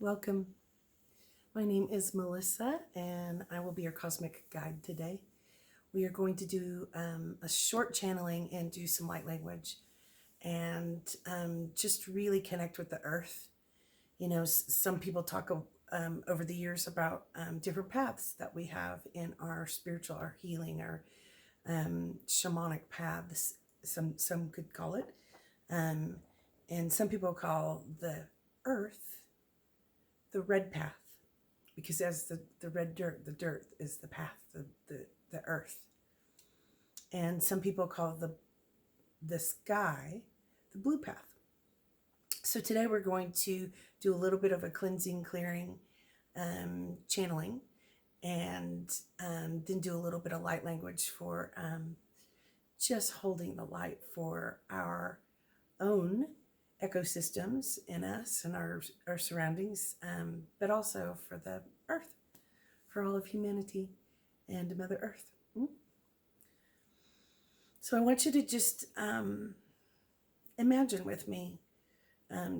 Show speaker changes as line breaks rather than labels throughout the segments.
Welcome. My name is Melissa, and I will be your cosmic guide today. We are going to do a short channeling and do some light language and just really connect with the earth. You know, some people talk over the years about different paths that we have in our spiritual, our healing, our shamanic paths. Some could call it, and some people call the earth the red path, because as the red dirt, the dirt is the path, the earth. And some people call the sky the blue path. So today we're going to do a little bit of a cleansing, clearing, channeling, and then do a little bit of light language for just holding the light for our own ecosystems in us and our surroundings, but also for the earth, for all of humanity and Mother Earth. So I want you to just imagine with me,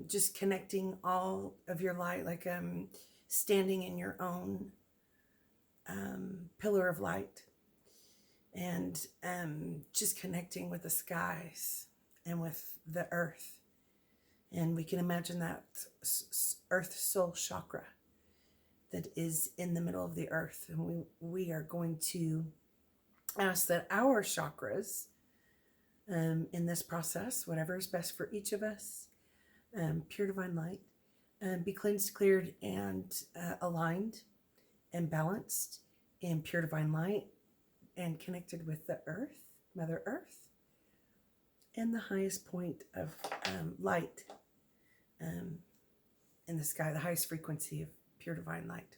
just connecting all of your light, like standing in your own pillar of light, and just connecting with the skies and with the earth. And we can imagine that earth soul chakra that is in the middle of the earth. And we are going to ask that our chakras, in this process, whatever is best for each of us, pure divine light, be cleansed, cleared, and aligned and balanced in pure divine light and connected with the earth, Mother Earth, and the highest point of light in the sky, the highest frequency of pure divine light.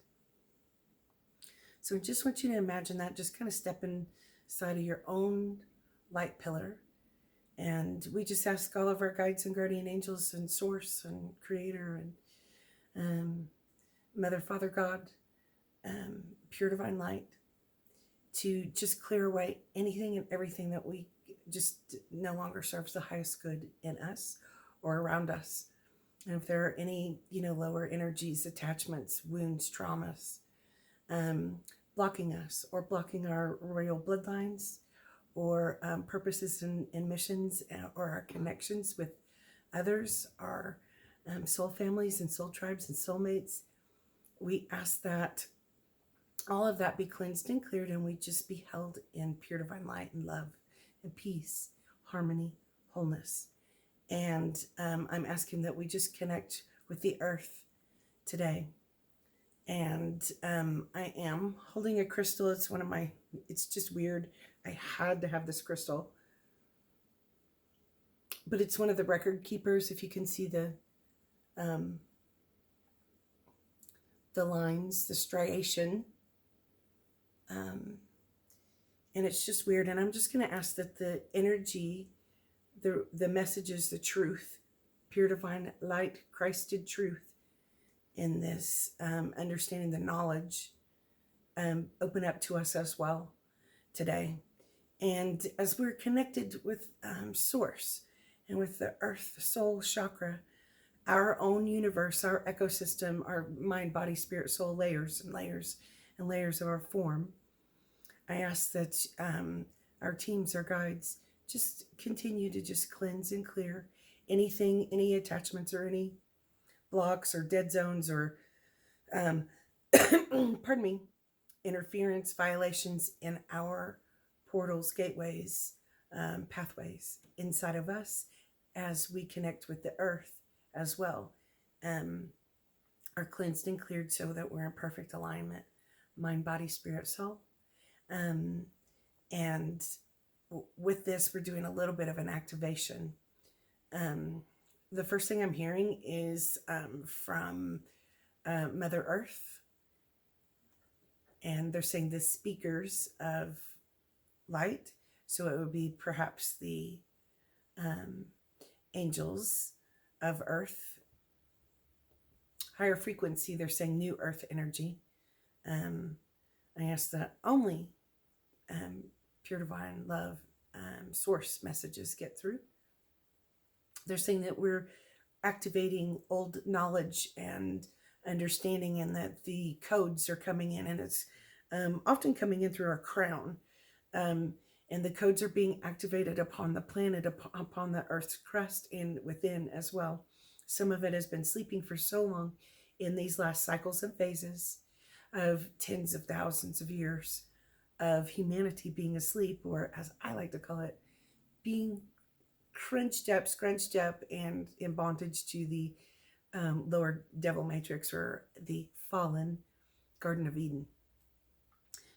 So I just want you to imagine that, just kind of step inside of your own light pillar. And we just ask all of our guides and guardian angels and source and creator and Mother, Father, God, pure divine light, to just clear away anything and everything that we just no longer serves the highest good in us or around us. And if there are any, lower energies, attachments, wounds, traumas, blocking us or blocking our royal bloodlines or purposes and missions, or our connections with others, our soul families and soul tribes and soulmates, we ask that all of that be cleansed and cleared, and we just be held in pure divine light and love and peace, harmony, wholeness. And I'm asking that we just connect with the earth today. And I am holding a crystal. It's just weird. I had to have this crystal. But it's one of the record keepers, if you can see the lines, the striation. And it's just weird. And I'm just going to ask that the energy, the messages, the truth, pure divine light, Christed truth in this, understanding the knowledge, open up to us as well today. And as we're connected with source and with the earth, soul, chakra, our own universe, our ecosystem, our mind, body, spirit, soul, layers and layers and layers of our form, I ask that our teams, our guides, just continue to just cleanse and clear anything, any attachments or any blocks or dead zones or, pardon me, interference, violations in our portals, gateways, pathways inside of us as we connect with the earth as well, are cleansed and cleared so that we're in perfect alignment, mind, body, spirit, soul. And with this, we're doing a little bit of an activation. The first thing I'm hearing is from Mother Earth. And they're saying the speakers of light. So it would be perhaps the angels of earth. Higher frequency, they're saying new earth energy. I ask that only pure divine love source messages get through. They're saying that we're activating old knowledge and understanding, and that the codes are coming in, and it's often coming in through our crown. Um, and the codes are being activated upon the planet, upon the Earth's crust, and within as well. Some of it has been sleeping for so long in these last cycles and phases of tens of thousands of years of humanity being asleep, or as I like to call it, being crunched up, scrunched up, and in bondage to the lower devil matrix, or the fallen Garden of Eden.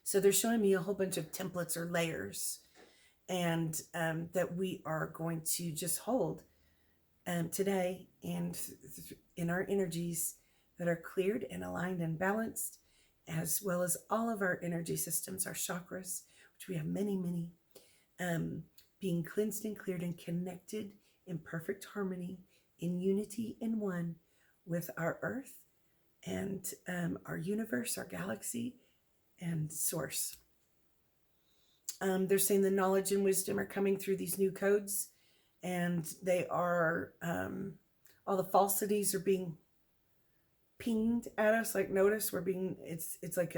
So they're showing me a whole bunch of templates or layers, and that we are going to just hold today, and in our energies that are cleared and aligned and balanced, as well as all of our energy systems, our chakras, which we have many, many, being cleansed and cleared and connected in perfect harmony, in unity and one with our earth and our universe, our galaxy, and source. They're saying the knowledge and wisdom are coming through these new codes, and they are, all the falsities are being pinged at us. Like, notice we're being, it's like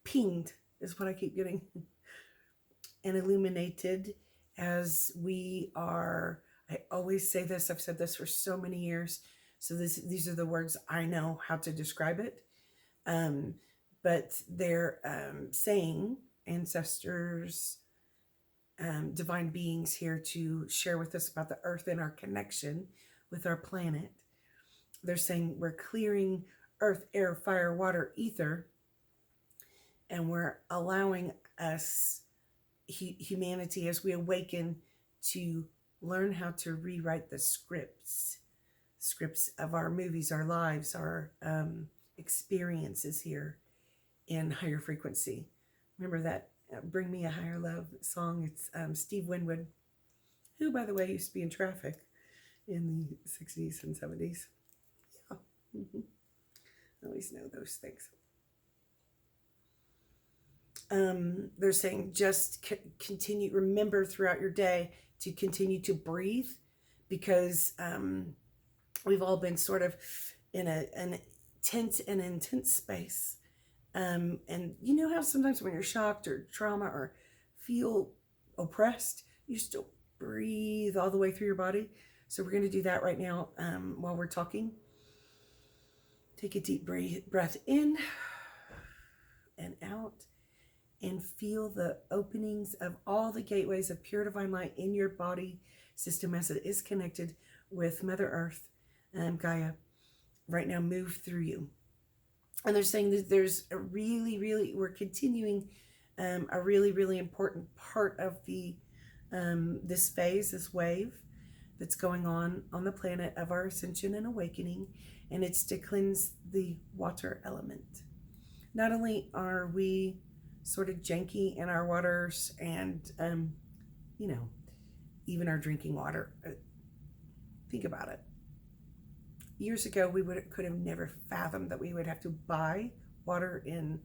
pinged is what I keep getting, and illuminated as we are. I always say this, I've said this for so many years, so these are the words I know how to describe it. But they're saying, ancestors, divine beings here to share with us about the earth and our connection with our planet. They're saying we're clearing earth, air, fire, water, ether, and we're allowing us, humanity, as we awaken, to learn how to rewrite the scripts of our movies, our lives, our experiences here in higher frequency. Remember that Bring Me a Higher Love song? It's Steve Winwood, who, by the way, used to be in Traffic in the 60s and 70s. Yeah. Mm-hmm. I always know those things. They're saying just continue, remember throughout your day to continue to breathe, because we've all been sort of in an tense and intense space. And you know how sometimes when you're shocked or trauma or feel oppressed, you still breathe all the way through your body. So we're going to do that right now while we're talking. Take a deep breath in and out, and feel the openings of all the gateways of pure divine light in your body system as it is connected with Mother Earth and Gaia. Right now, move through you. And they're saying that there's a really, we're continuing a really important part of the this phase, this wave that's going on the planet of our ascension and awakening, and it's to cleanse the water element. Not only are we sort of janky in our waters and, even our drinking water. Think about it. Years ago, we could have never fathomed that we would have to buy water in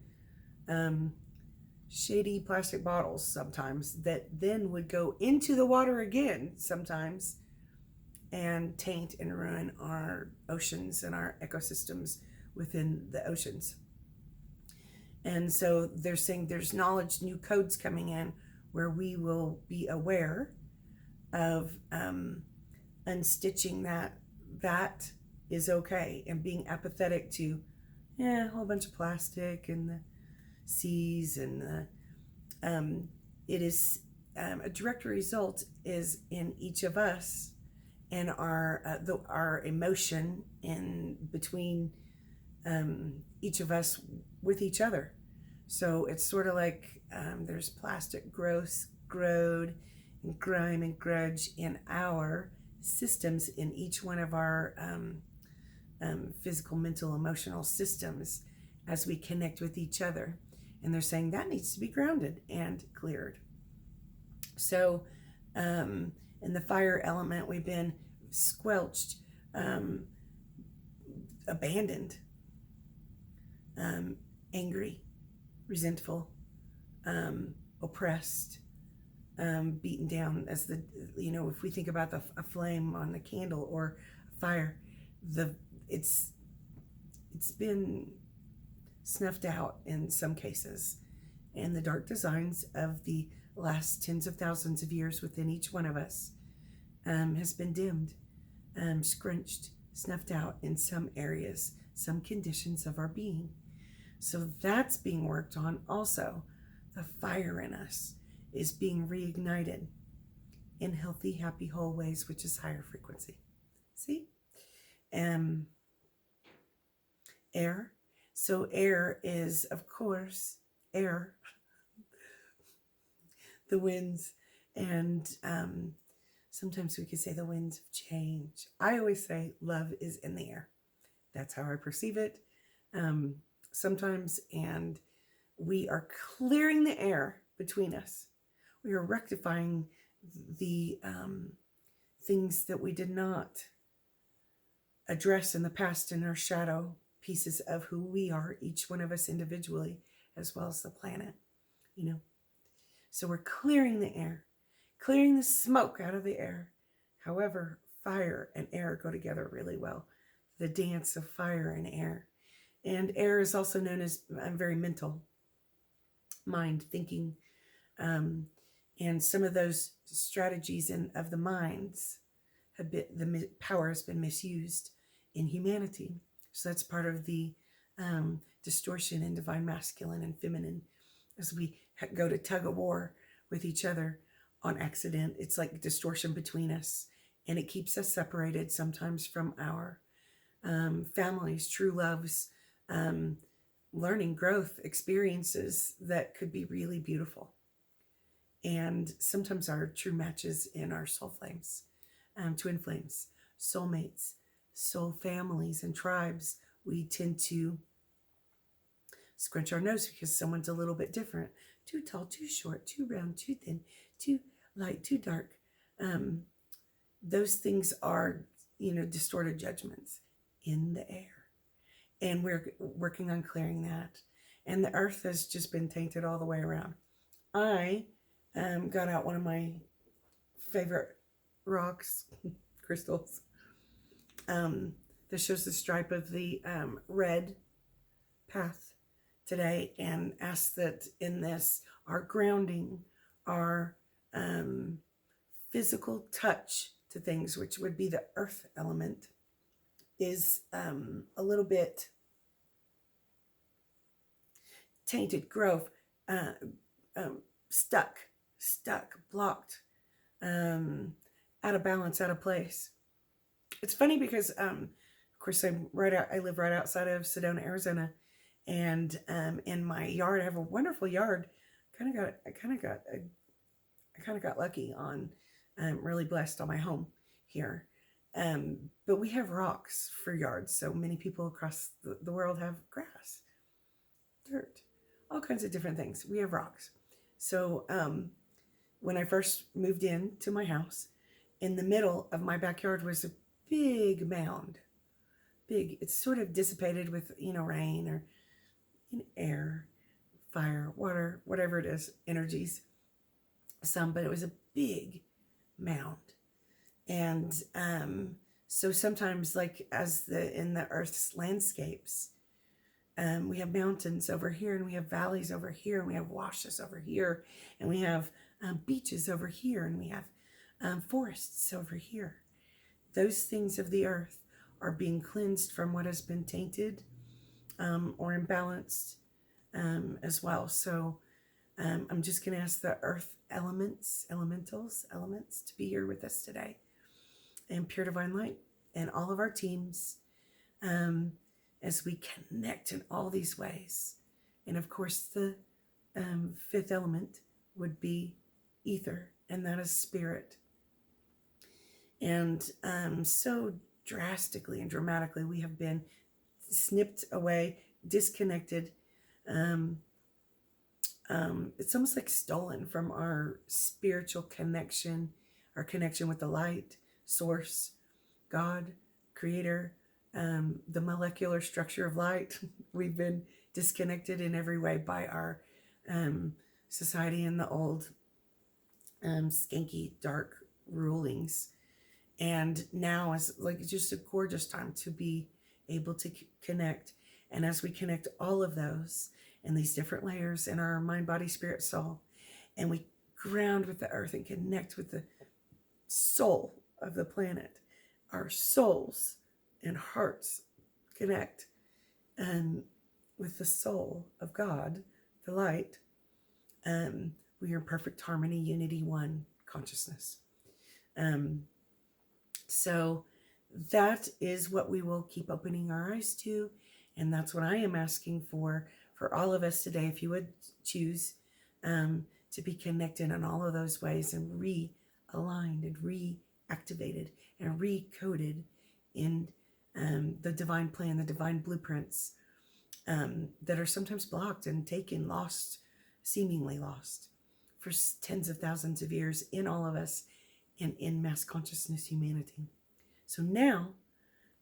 shady plastic bottles sometimes, that then would go into the water again sometimes and taint and ruin our oceans and our ecosystems within the oceans. And so they're saying there's knowledge, new codes coming in, where we will be aware of unstitching that is okay, and being apathetic to a whole bunch of plastic in the seas, and it is a direct result is in each of us and our emotion in between each of us with each other. So it's sort of like there's plastic growth, and grime and grudge in our systems, in each one of our physical, mental, emotional systems as we connect with each other. And they're saying that needs to be grounded and cleared. So in the fire element, we've been squelched, abandoned, angry, resentful, oppressed, beaten down, as if we think about a flame on a candle or a fire, the it's been snuffed out in some cases, and the dark designs of the last tens of thousands of years within each one of us has been dimmed, scrunched, snuffed out in some areas, some conditions of our being. So that's being worked on also. The fire in us is being reignited in healthy, happy, whole ways, which is higher frequency. See? Air. So air is, of course, air, the winds, and sometimes we could say the winds of change. I always say love is in the air. That's how I perceive it sometimes, and we are clearing the air between us. We are rectifying the things that we did not address in the past in our shadow pieces of who we are, each one of us individually, as well as the planet, you know. So we're clearing the air, clearing the smoke out of the air. However, fire and air go together really well. The dance of fire and air. And air is also known as very mental, mind, thinking. And some of those strategies of the minds have been, the power has been misused in humanity. So that's part of the distortion in divine masculine and feminine as we go to tug of war with each other on accident. It's like distortion between us, and it keeps us separated sometimes from our families, true loves, learning, growth, experiences that could be really beautiful. And sometimes our true matches in our soul flames, twin flames, soulmates, soul families, and tribes, we tend to scrunch our nose because someone's a little bit different. Too tall, too short, too round, too thin, too light, too dark. Those things are, distorted judgments in the air. And we're working on clearing that. And the earth has just been tainted all the way around. I got out one of my favorite rocks, crystals, that shows the stripe of the red path today, and asked that in this, our grounding, our physical touch to things, which would be the earth element, is a little bit tainted, grove, stuck, blocked, out of balance, out of place. It's funny because, of course, I live right outside of Sedona, Arizona, and in my yard, I have a wonderful yard. I kind of got lucky on, really blessed on my home here. But we have rocks for yards. So many people across the world have grass, dirt, all kinds of different things. We have rocks. So when I first moved into my house, in the middle of my backyard was a big mound. Big. It's sort of dissipated with, rain or air, fire, water, whatever it is, energies. But it was a big mound. And so sometimes, like in the Earth's landscapes, we have mountains over here, and we have valleys over here, and we have washes over here, and we have beaches over here, and we have forests over here. Those things of the earth are being cleansed from what has been tainted or imbalanced as well. So I'm just going to ask the earth elements to be here with us today, and Pure Divine Light and all of our teams as we connect in all these ways. And of course, the fifth element would be ether, and that is spirit. And so drastically and dramatically, we have been snipped away, disconnected. It's almost like stolen from our spiritual connection, our connection with the light, source, God, creator, the molecular structure of light. We've been disconnected in every way by our society and the old skanky, dark rulings. And now is like just a gorgeous time to be able to connect. And as we connect all of those and these different layers in our mind, body, spirit, soul, and we ground with the earth and connect with the soul of the planet, our souls and hearts connect with the soul of God, the light, we are in perfect harmony, unity, one consciousness. So that is what we will keep opening our eyes to. And that's what I am asking for all of us today. If you would choose to be connected in all of those ways and realigned and reactivated and recoded in the divine plan, the divine blueprints that are sometimes blocked and taken, lost, seemingly lost for tens of thousands of years in all of us and in mass consciousness humanity. So now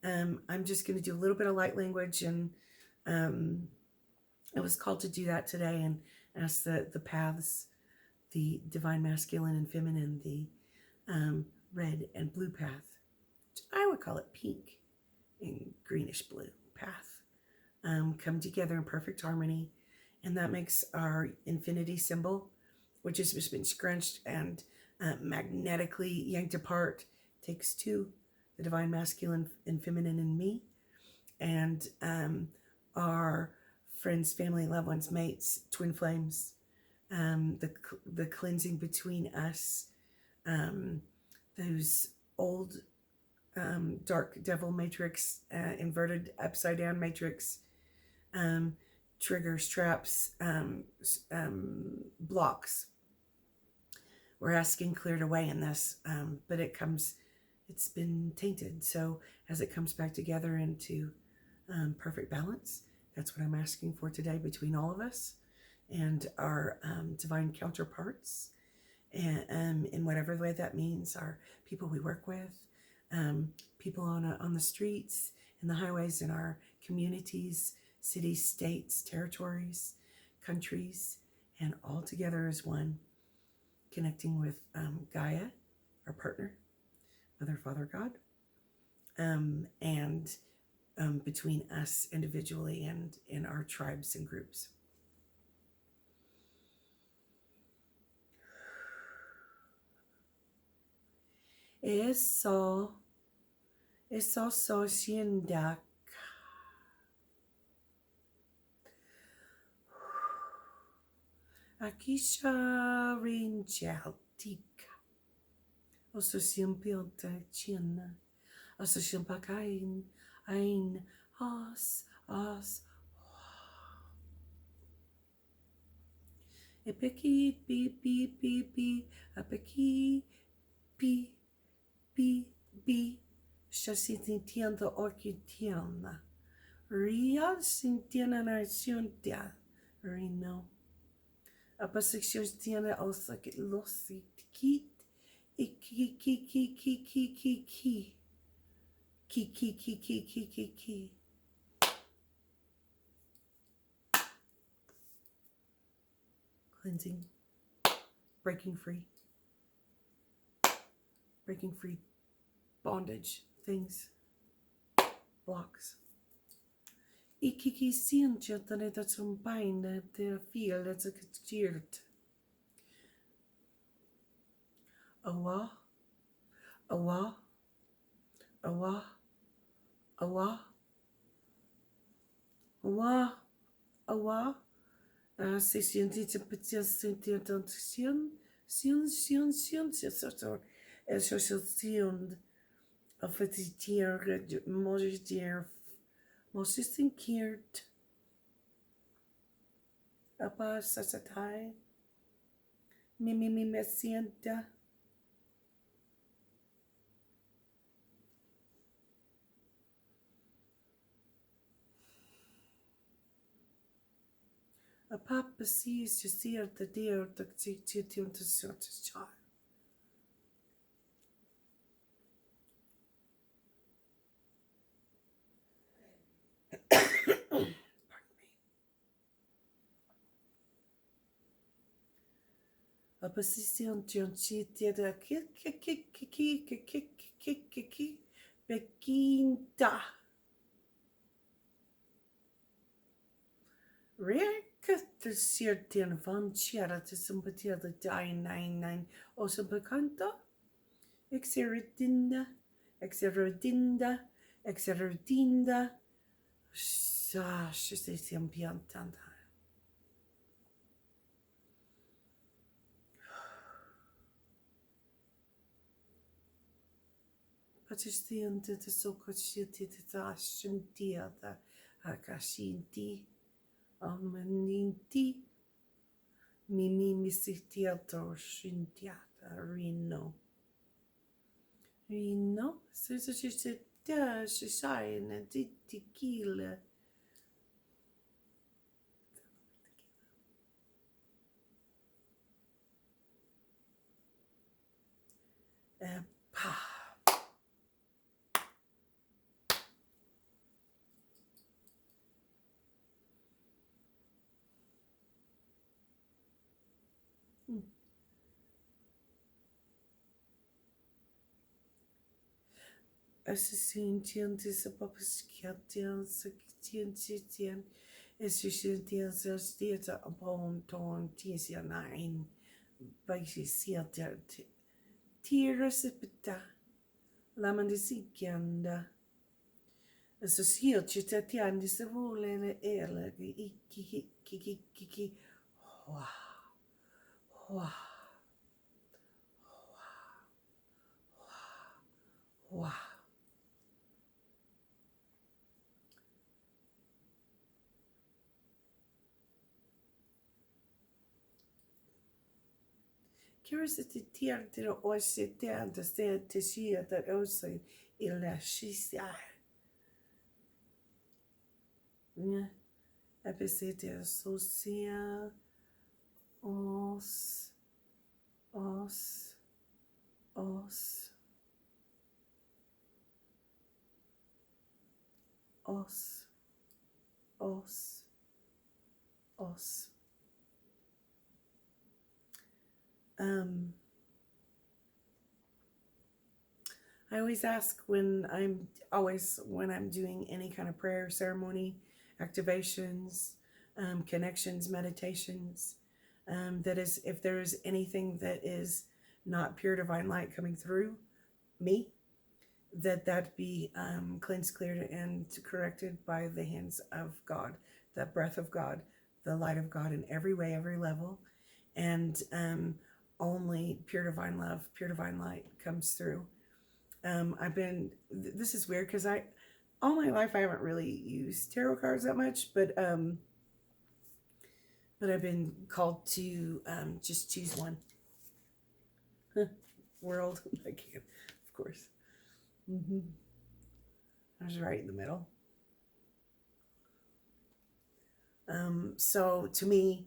I'm just going to do a little bit of light language, and I was called to do that today and ask the paths, the divine masculine and feminine, the red and blue path, which I would call it pink and greenish blue path, come together in perfect harmony. And that makes our infinity symbol, which has just been scrunched and magnetically yanked apart, takes two, the divine masculine and feminine in me, and our friends, family, loved ones, mates, twin flames, the cleansing between us, those old dark devil matrix, inverted upside down matrix, triggers, traps, blocks. We're asking cleared away in this, but it's been tainted. So as it comes back together into perfect balance, that's what I'm asking for today between all of us and our divine counterparts, and in whatever way that means, our people we work with, people on the streets, in the highways, in our communities, cities, states, territories, countries, and all together as one, connecting with Gaia, our partner, Mother, Father, God, and between us individually and in our tribes and groups. Eso shindak. Akisha rinjaltika. Oso siempilta china. Oso siempakain. Ein. As. Epeki. Pi. Apeki. Pi. Shasintianda orkitiana. Ria sintiana naciontia. Rino. Apa seksiyontiana osakit losi kit. Ki. Cleansing. Breaking free. Bondage. Things. Blocks. Ikiki sientjatane dat som pijn te viel dat ik het keert. Awa. Se siente te petia sentir tantion. Sion. Association of het dier, Moses inkeert. Apa sasatai. Mimi mesienta. A papa sees to see the deer that to sort of child. Pardon me. A Opposition Johnsita da Kiki Beginda Rekka Sirtian van Chiara to somebody other die 99 or some Bacanta Exeridinda Exeridinda Sash is the ambientanta. But is the under the so called city the Ashen dear the Akashinti Almaninti Mimi Missitiato Shintiata Reno so she said she shine and did tequila. Pa. Ascension is a papaskian, Sakitian, Ascension says theatre upon Ton Tisia 9, Baisia Tirasipita, Lamandisikianda, Associate Tatian is the whole and the air like Kiki, wow. Curiosity tierde oisitea se tisia that also illa shisia. Yeah, episode socia os I always ask when I'm doing any kind of prayer ceremony, activations, connections, meditations, that is, if there is anything that is not pure divine light coming through me, that be cleansed, cleared, and corrected by the hands of God, the breath of God, the light of God in every way, every level, and only pure divine love, pure divine light comes through. This is weird because all my life I haven't really used tarot cards that much, but I've been called to just choose one. World, I can't, of course. I was right in the middle. So to me,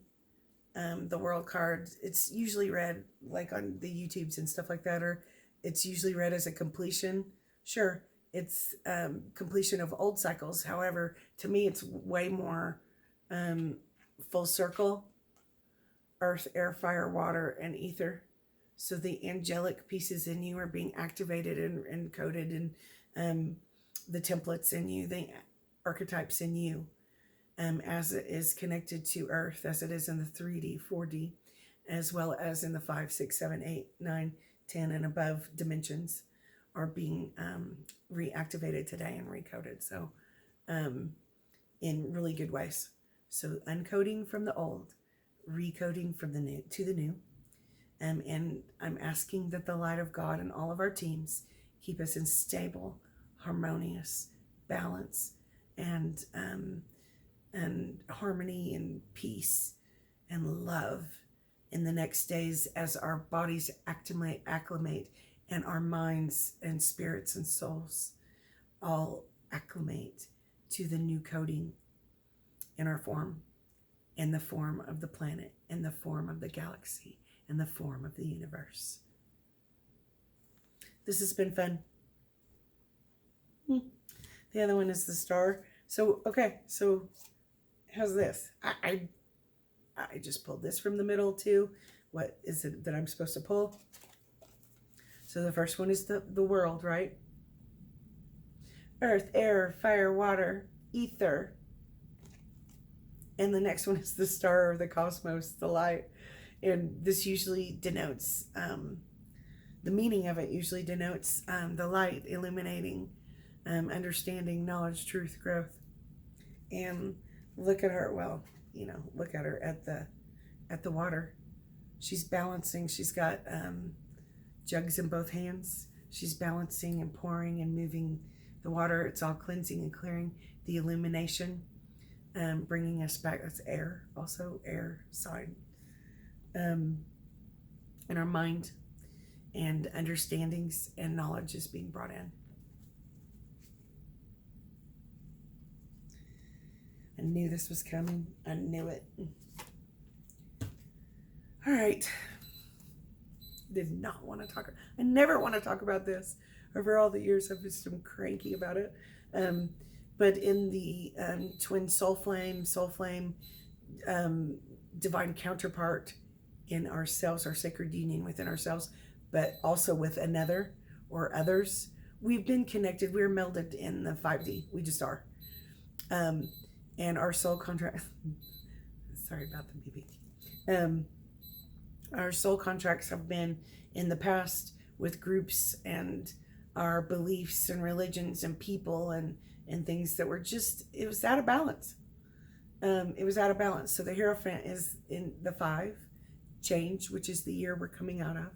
the world card, it's usually read like on the YouTubes and stuff like that, or it's usually read as a completion. Sure, it's completion of old cycles. However, to me, it's way more full circle: earth, air, fire, water, and ether. So the angelic pieces in you are being activated and coded, and the templates in you, the archetypes in you, as it is connected to earth, as it is in the 3D, 4D, as well as in the 5, 6, 7, 8, 9, 10 and above dimensions, are being reactivated today and recoded. So in really good ways. So uncoding from the old, recoding from the new to the new. And I'm asking that the light of God and all of our teams keep us in stable, harmonious balance, and harmony and peace and love in the next days as our bodies acclimate, and our minds and spirits and souls all acclimate to the new coding in our form, in the form of the planet, in the form of the galaxy, in the form of the universe. This has been fun. The other one is the star. So, okay, so how's this? I just pulled this from the middle too, what is it that I'm supposed to pull? So the first one is the world, right? Earth, air, fire, water, ether. And the next one is the star or the cosmos, the light. And this usually denotes, the meaning of it usually denotes the light illuminating, understanding, knowledge, truth, growth. And look at her, well, look at her at the water. She's balancing. She's got jugs in both hands. She's balancing and pouring and moving the water. It's all cleansing and clearing. The illumination, bringing us back. That's air, also air sign. In our mind, and understandings and knowledge is being brought in. I knew this was coming. I knew it. All right. Did not want to talk. I never want to talk about this. Over all the years, I've just been cranky about it. But in the twin soul flame, divine counterpart in ourselves, our sacred union within ourselves, but also with another or others, we've been connected. We're melded in the 5D. We just are. And our soul contract. Sorry about the BB. Our soul contracts have been in the past with groups and our beliefs and religions and people and things that were just, it was out of balance. It was out of balance. So the Hierophant is in the 5 change, which is the year we're coming out of.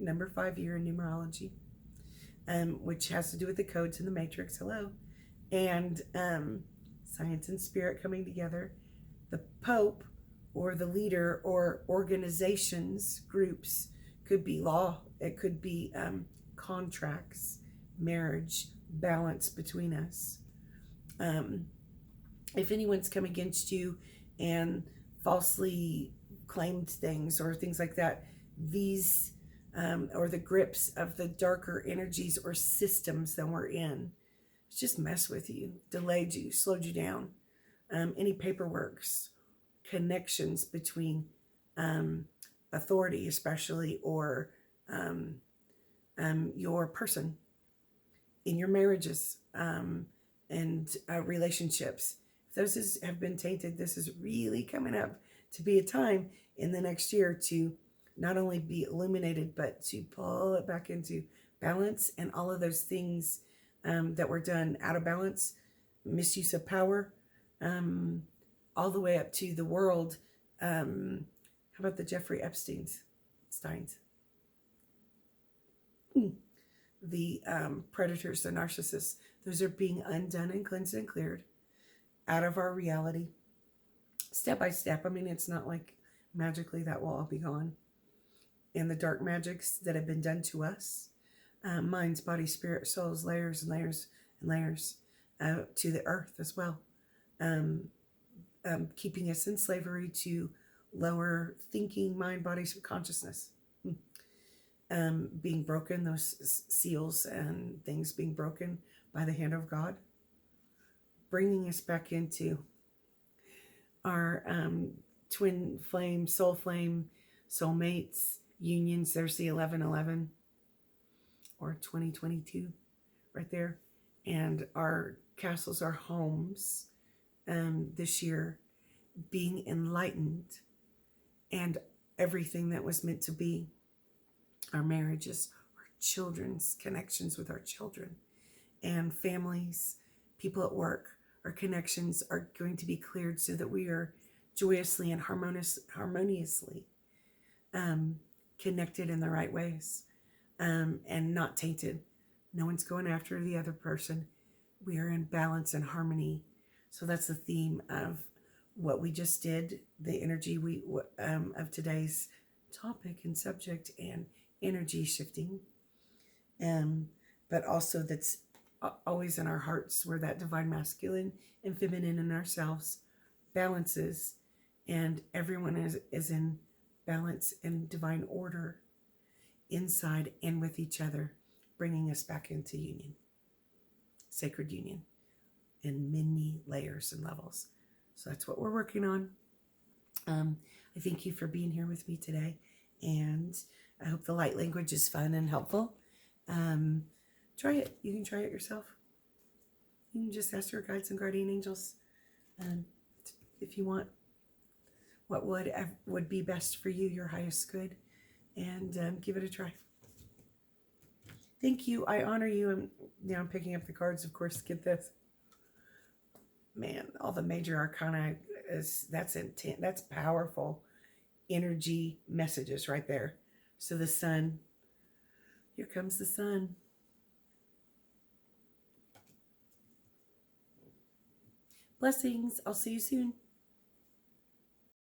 Number 5 year in numerology, which has to do with the codes in the matrix. Hello. And science and spirit coming together. The Pope, or the leader, or organizations, groups, could be law, it could be contracts, marriage, balance between us. If anyone's come against you and falsely claimed things or things like that, these or the grips of the darker energies or systems that we're in, just mess with you, delayed you, slowed you down. Any paperworks, connections between authority especially, or your person in your marriages and relationships. If those have been tainted, this is really coming up to be a time in the next year to not only be illuminated, but to pull it back into balance, and all of those things that were done out of balance, misuse of power, all the way up to the world. How about the Jeffrey Epsteins? The predators, the narcissists, those are being undone and cleansed and cleared out of our reality, step by step. I mean, it's not like magically that will all be gone. And the dark magics that have been done to us, minds, body, spirit, souls, layers and layers and layers, to the earth as well, keeping us in slavery to lower thinking, mind, body, consciousness, being broken, those seals and things being broken by the hand of God, bringing us back into our twin flame, soulmates, unions. There's the 1111 or 2022 right there. And our castles, our homes, this year being enlightened, and everything that was meant to be. Our marriages, our children's connections with our children and families, people at work, our connections are going to be cleared so that we are joyously and harmoniously connected in the right ways, and not tainted. No one's going after the other person. We are in balance and harmony. So that's the theme of what we just did, the energy of today's topic and subject, and energy shifting. But also that's always in our hearts, where that divine masculine and feminine in ourselves balances, and everyone is in balance and divine order inside and with each other, bringing us back into union, sacred union, in many layers and levels. So that's what we're working on. I thank you for being here with me today, and I hope the light language is fun and helpful. Try it. You can try it yourself. You can just ask your guides and guardian angels if you want what would be best for you, your highest good, and give it a try. Thank you. I honor you. And now I'm picking up the cards, of course. Get this. Man, all the major arcana that's intent. That's powerful energy messages right there. So the sun. Here comes the sun. Blessings. I'll see you soon.